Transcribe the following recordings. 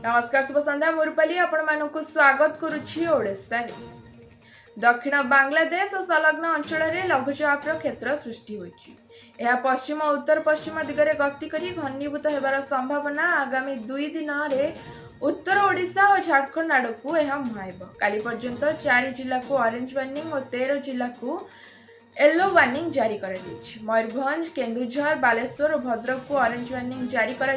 नमस्कार शुभ संध्या मुरपाली आपण स्वागत करुछि ओडिशा रे। दक्षिण बांग्लादेश और संलग्न अंचल में लघुचाप क्षेत्र सृष्टि होइछि। यह पश्चिम और उत्तर पश्चिम दिगरे गति करी घनीभूत हेबार संभावना आगामी 2 दिन रे उत्तर ओडिशा और झारखंड आड़कू यह मुहाइब। काली पर्यंत 4 जिला को ऑरेंज वार्निंग और 13 जिला को येलो वार्निंग जारी कर मयूरभंज, केन्दुझर, बालेश्वर और भद्रक को ऑरेंज वार्निंग जारी कर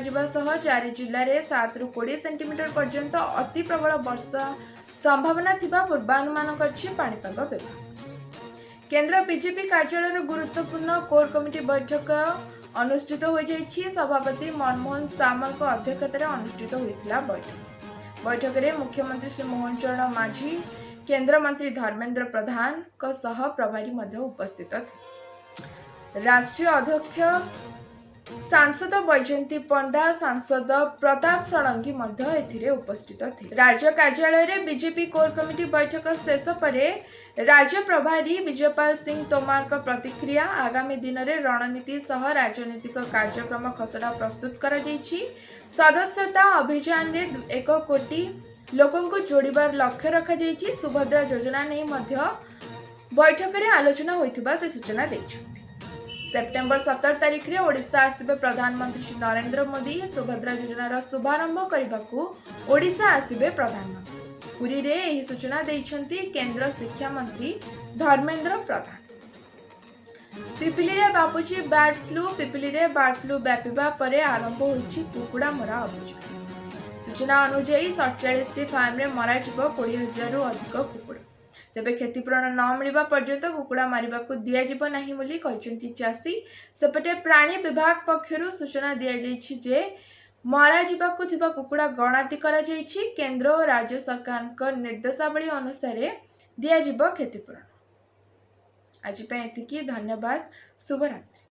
4 जिले में 7 ରୁ 20 सेंटीमीटर पर्यंत अति प्रबल वर्षा संभावना थिबा पूर्वानुमान करछि पाणीपाग विभाग। केंद्र बीजेपी कार्यालय गुरुत्वपूर्ण कोर कमिटी बैठक अनुष्ठित हो जाइछि। सभापति मनमोहन सामल अध्यक्षतार अनुष्ठित होइथिला बैठक में मुख्यमंत्री श्री मोहन चरण माझी, केंद्र मंत्री धर्मेंद्र प्रधान का सह प्रभारी मध्य उपस्थित थे। राष्ट्रीय अध्यक्ष सांसद बैजयंती पंडा, सांसद प्रताप षडंगी मध्य एथिरे उपस्थित थे। राज्य कार्यालय रे बीजेपी कोर कमिटी बैठक शेष पर राज्य प्रभारी विजयपाल सिंह तोमार का प्रतिक्रिया। आगामी दिन में रणनीति सह राजनीतिक कार्यक्रम खसड़ा प्रस्तुत करा जाइछि। सदस्यता अभियान रे 1 कोटी लोकों को जोड़बार लक्ष्य रखा जाइछि। सुभद्रा योजना नहीं मध्य बैठक में आलोचना होइथिबा से सूचना दैछथि। सेप्टेम्बर 17 तारिख रे ओडिशा आसिबे प्रधानमंत्री श्री नरेंद्र मोदी। सुभद्रा योजनार शुभारंभ करबाकू ओडिशा आसिबे प्रधानमंत्री। पुरी रे एही सूचना दैछथि केंद्र शिक्षा मंत्री धर्मेंद्र प्रधान। पिपिली रे बापुची बर्ड फ्लू। पिपिली रे बर्ड फ्लू व्यापिबा परे आरंभ होइछि कुकुड़ा मरा अभियान। सूचना अनुसार 47 फार्म रे मरा 20,000 रु अधिक कुकुड़ा। तेबे क्षतिपूरण न मिलवा पर्यंत कुकुड़ा मारिबा को दिया जिबो नाही बोली कहिसेंती चासी। सेपटे प्राणी विभाग पक्षरु सूचना दिया जाइछि जे मरा जिबा को थिबा कुकुड़ा गणाति करा जाइछि। केंद्र और राज्य सरकार को निर्देशावली अनुसार दिया जिबो क्षतिपूरण। आज पे एतिकी। धन्यवाद। शुभ रात्रि।